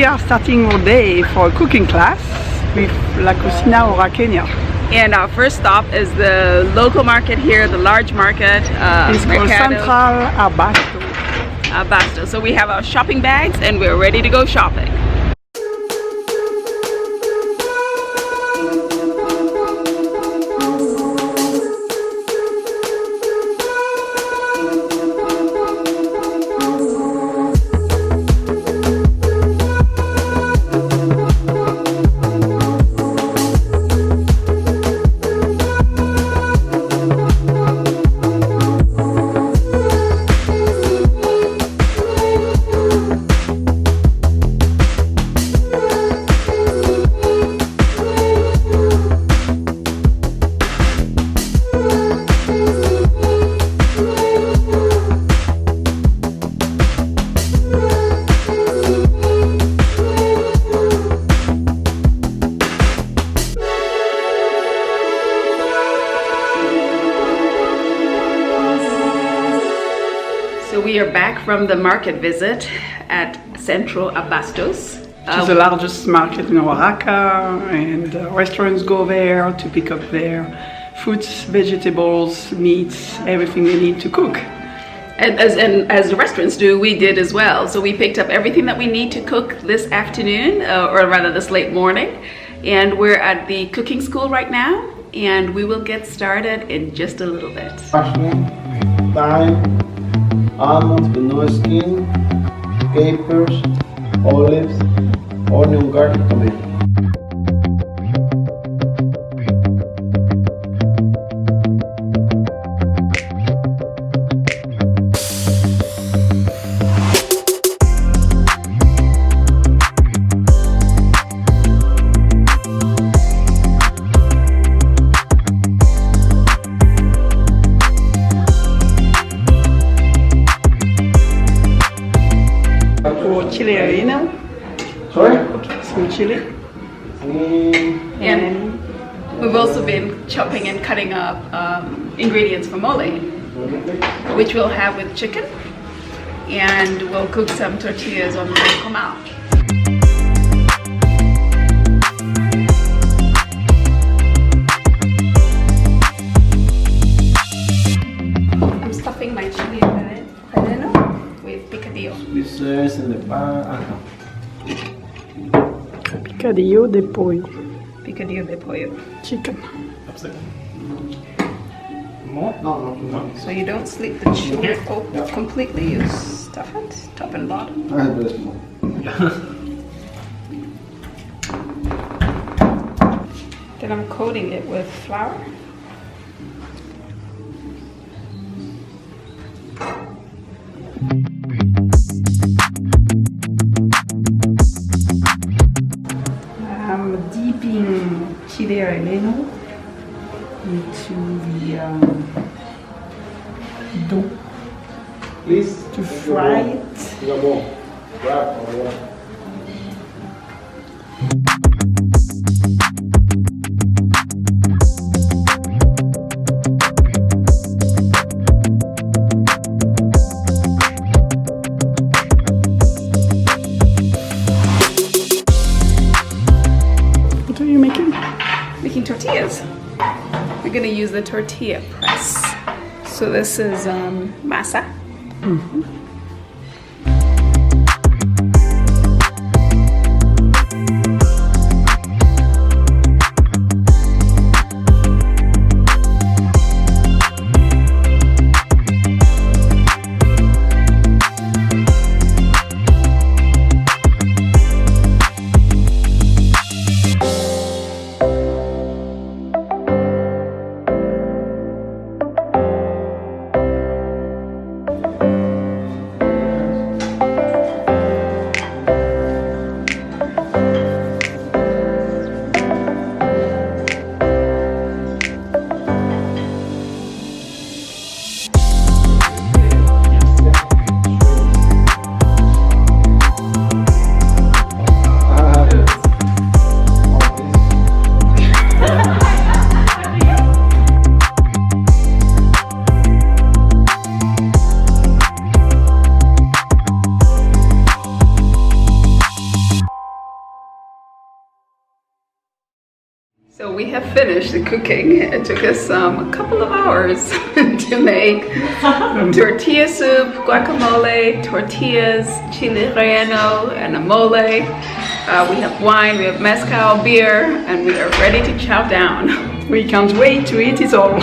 are starting our day for a cooking class with La Cocina Oaxaquena. And our first stop is the local market here, the large market. It's called Central Abastos. So we have our shopping bags and we're ready to go shopping. So we are back from the market visit at Central Abastos. Which is the largest market in Oaxaca, and restaurants go there to pick up their fruits, vegetables, meats, everything they need to cook. And as the restaurants do, we did as well. So we picked up everything that we need to cook this afternoon, or rather this late morning. And we're at the cooking school right now, and we will get started in just a little bit. Thyme, almonds with no skin, capers, olives, onion, garlic, tomato. Chile Rellenos. Sorry? Some chili. And we've also been chopping and cutting up ingredients for mole, which we'll have with chicken, and we'll cook some tortillas on the comal. I'm stuffing my chile relleno with picadillo. This is in the pan. Picadillo de pollo. Picadillo de pollo. Chicken. No. So you don't sleep the chili completely, you stuff it top and bottom. Then I'm coating it with flour. I'm dipping chile relleno into the dough Please. to fry it. What are you making? Making tortillas. We're gonna use the tortilla press. So this is masa. So we have finished the cooking. It took us a couple of hours to make tortilla soup, guacamole, tortillas, chile relleno, and a mole. We have wine, we have mezcal, beer, and we are ready to chow down. We can't wait to eat it all.